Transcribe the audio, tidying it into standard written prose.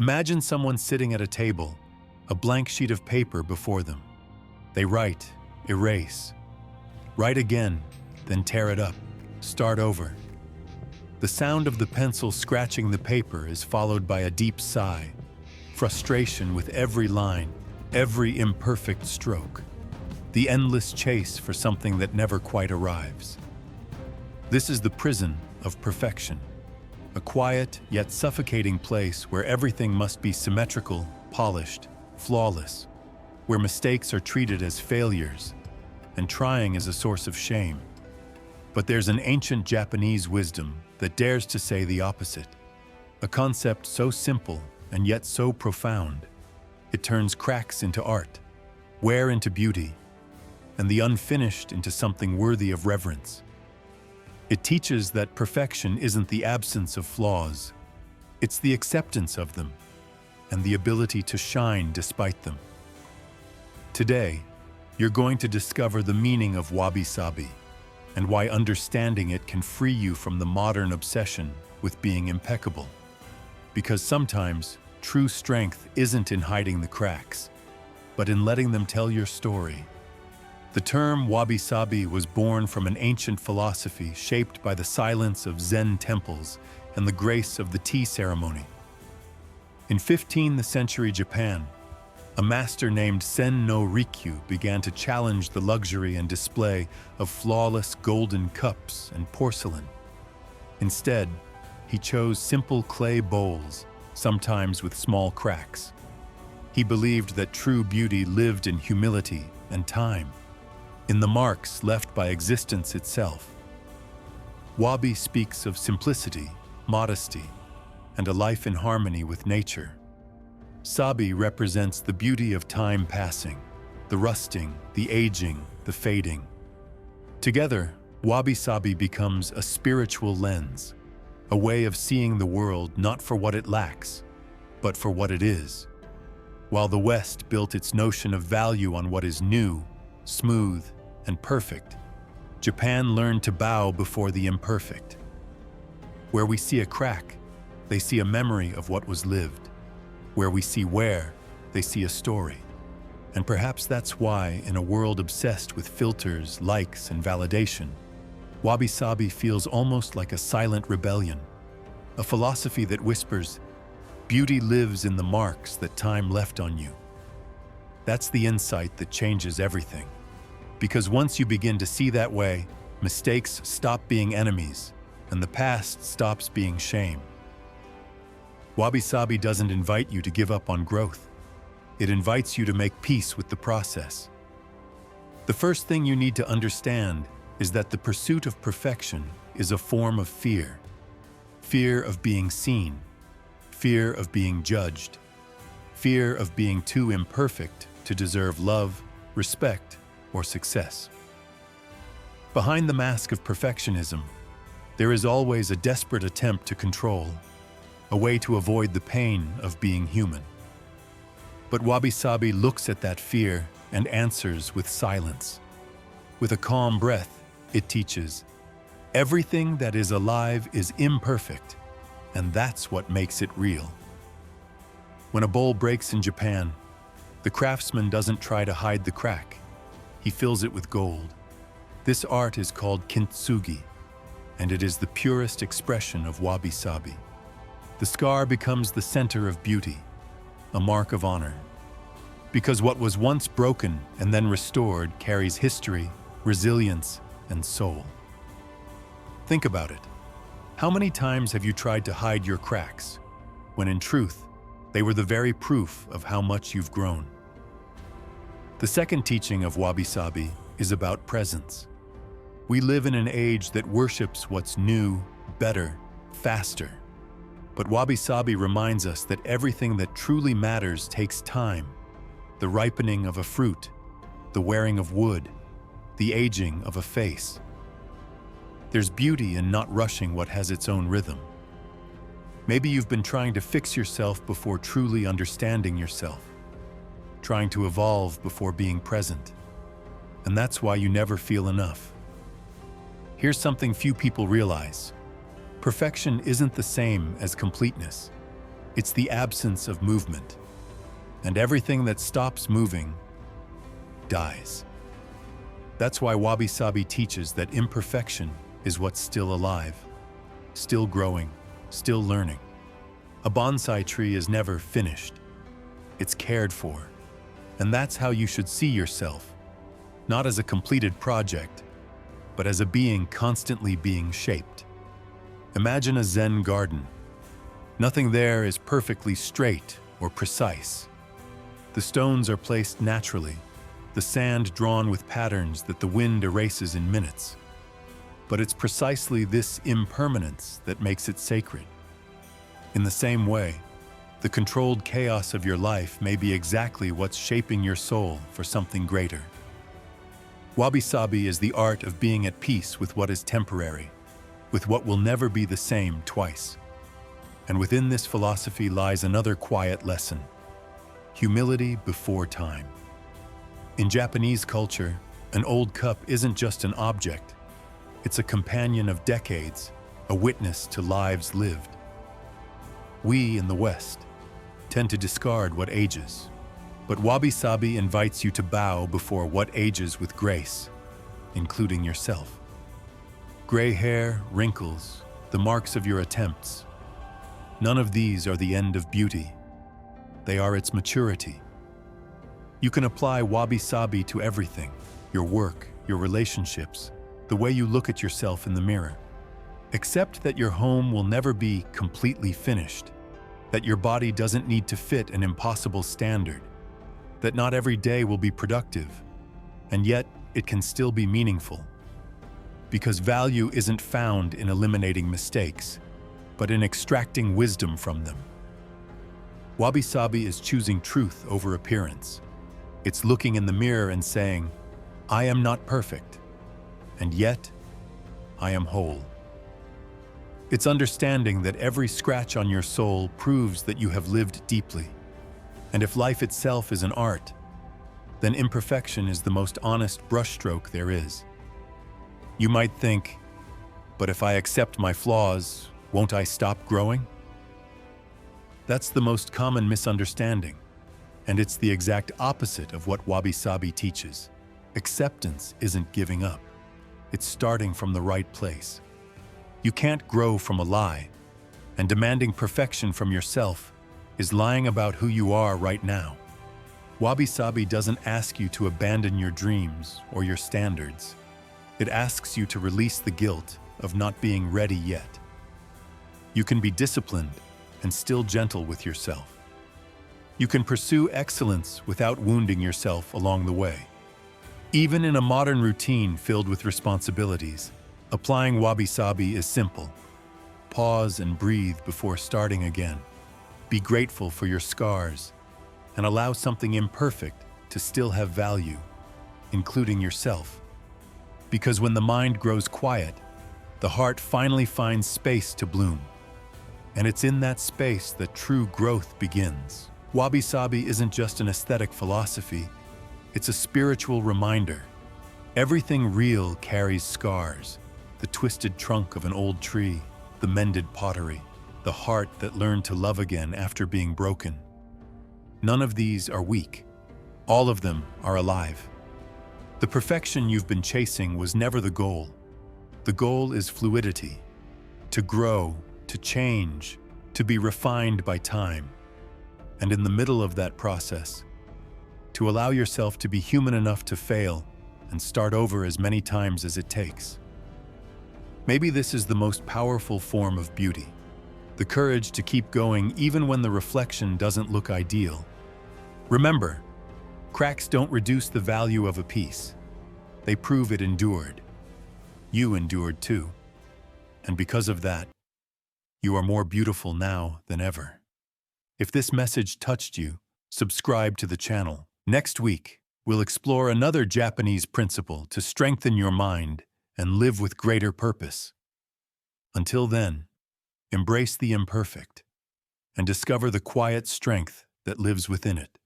Imagine someone sitting at a table, a blank sheet of paper before them. They write, erase, write again, then tear it up, start over. The sound of the pencil scratching the paper is followed by a deep sigh, frustration with every line, every imperfect stroke, the endless chase for something that never quite arrives. This is the prison of perfection, a quiet yet suffocating place where everything must be symmetrical, polished, flawless, where mistakes are treated as failures and trying is a source of shame. But there's an ancient Japanese wisdom that dares to say the opposite, a concept so simple and yet so profound. It turns cracks into art, wear into beauty, and the unfinished into something worthy of reverence. It teaches that perfection isn't the absence of flaws, it's the acceptance of them and the ability to shine despite them. Today, you're going to discover the meaning of Wabi-Sabi and why understanding it can free you from the modern obsession with being impeccable. Because sometimes, true strength isn't in hiding the cracks, but in letting them tell your story. The term Wabi-Sabi was born from an ancient philosophy shaped by the silence of Zen temples and the grace of the tea ceremony. In 15th century Japan, a master named Sen no Rikyu began to challenge the luxury and display of flawless golden cups and porcelain. Instead, he chose simple clay bowls, sometimes with small cracks. He believed that true beauty lived in humility and time, in the marks left by existence itself. Wabi speaks of simplicity, modesty, and a life in harmony with nature. Sabi represents the beauty of time passing, the rusting, the aging, the fading. Together, Wabi-Sabi becomes a spiritual lens, a way of seeing the world not for what it lacks, but for what it is. While the West built its notion of value on what is new, smooth, and perfect, Japan learned to bow before the imperfect. Where we see a crack, they see a memory of what was lived. Where we see wear, they see a story. And perhaps that's why, in a world obsessed with filters, likes, and validation, Wabi-Sabi feels almost like a silent rebellion, a philosophy that whispers, beauty lives in the marks that time left on you. That's the insight that changes everything. Because once you begin to see that way, mistakes stop being enemies, and the past stops being shame. Wabi-Sabi doesn't invite you to give up on growth. It invites you to make peace with the process. The first thing you need to understand is that the pursuit of perfection is a form of fear. Fear of being seen, fear of being judged, fear of being too imperfect to deserve love, respect, or success. Behind the mask of perfectionism, there is always a desperate attempt to control, a way to avoid the pain of being human. But Wabi-Sabi looks at that fear and answers with silence. With a calm breath, it teaches, everything that is alive is imperfect, and that's what makes it real. When a bowl breaks in Japan, the craftsman doesn't try to hide the crack. He fills it with gold. This art is called kintsugi, and it is the purest expression of Wabi-Sabi. The scar becomes the center of beauty, a mark of honor. Because what was once broken and then restored carries history, resilience, and soul. Think about it. How many times have you tried to hide your cracks, when in truth, they were the very proof of how much you've grown? The second teaching of Wabi-Sabi is about presence. We live in an age that worships what's new, better, faster. But Wabi-Sabi reminds us that everything that truly matters takes time. The ripening of a fruit, the wearing of wood, the aging of a face. There's beauty in not rushing what has its own rhythm. Maybe you've been trying to fix yourself before truly understanding yourself, trying to evolve before being present. And that's why you never feel enough. Here's something few people realize. Perfection isn't the same as completeness. It's the absence of movement. And everything that stops moving dies. That's why Wabi-Sabi teaches that imperfection is what's still alive, still growing, still learning. A bonsai tree is never finished. It's cared for. And that's how you should see yourself, not as a completed project, but as a being constantly being shaped. Imagine a Zen garden. Nothing there is perfectly straight or precise. The stones are placed naturally, the sand drawn with patterns that the wind erases in minutes. But it's precisely this impermanence that makes it sacred. In the same way, the controlled chaos of your life may be exactly what's shaping your soul for something greater. Wabi-Sabi is the art of being at peace with what is temporary, with what will never be the same twice. And within this philosophy lies another quiet lesson: humility before time. In Japanese culture, an old cup isn't just an object. It's a companion of decades, a witness to lives lived. We in the West tend to discard what ages, but Wabi-Sabi invites you to bow before what ages with grace, including yourself. Gray hair, wrinkles, the marks of your attempts. None of these are the end of beauty. They are its maturity. You can apply Wabi-Sabi to everything: your work, your relationships, the way you look at yourself in the mirror. Accept that your home will never be completely finished, that your body doesn't need to fit an impossible standard, that not every day will be productive, and yet it can still be meaningful. Because value isn't found in eliminating mistakes, but in extracting wisdom from them. Wabi-Sabi is choosing truth over appearance. It's looking in the mirror and saying, "I am not perfect, and yet I am whole." It's understanding that every scratch on your soul proves that you have lived deeply. And if life itself is an art, then imperfection is the most honest brushstroke there is. You might think, but if I accept my flaws, won't I stop growing? That's the most common misunderstanding, and it's the exact opposite of what Wabi-Sabi teaches. Acceptance isn't giving up. It's starting from the right place. You can't grow from a lie, and demanding perfection from yourself is lying about who you are right now. Wabi-Sabi doesn't ask you to abandon your dreams or your standards. It asks you to release the guilt of not being ready yet. You can be disciplined and still gentle with yourself. You can pursue excellence without wounding yourself along the way. Even in a modern routine filled with responsibilities, applying Wabi-Sabi is simple. Pause and breathe before starting again. Be grateful for your scars and allow something imperfect to still have value, including yourself. Because when the mind grows quiet, the heart finally finds space to bloom. And it's in that space that true growth begins. Wabi-Sabi isn't just an aesthetic philosophy, it's a spiritual reminder. Everything real carries scars: the twisted trunk of an old tree, the mended pottery, the heart that learned to love again after being broken. None of these are weak. All of them are alive. The perfection you've been chasing was never the goal. The goal is fluidity, to grow, to change, to be refined by time. And in the middle of that process, to allow yourself to be human enough to fail and start over as many times as it takes. Maybe this is the most powerful form of beauty, the courage to keep going even when the reflection doesn't look ideal. Remember, cracks don't reduce the value of a piece. They prove it endured. You endured too. And because of that, you are more beautiful now than ever. If this message touched you, subscribe to the channel. Next week, we'll explore another Japanese principle to strengthen your mind and live with greater purpose. Until then, embrace the imperfect and discover the quiet strength that lives within it.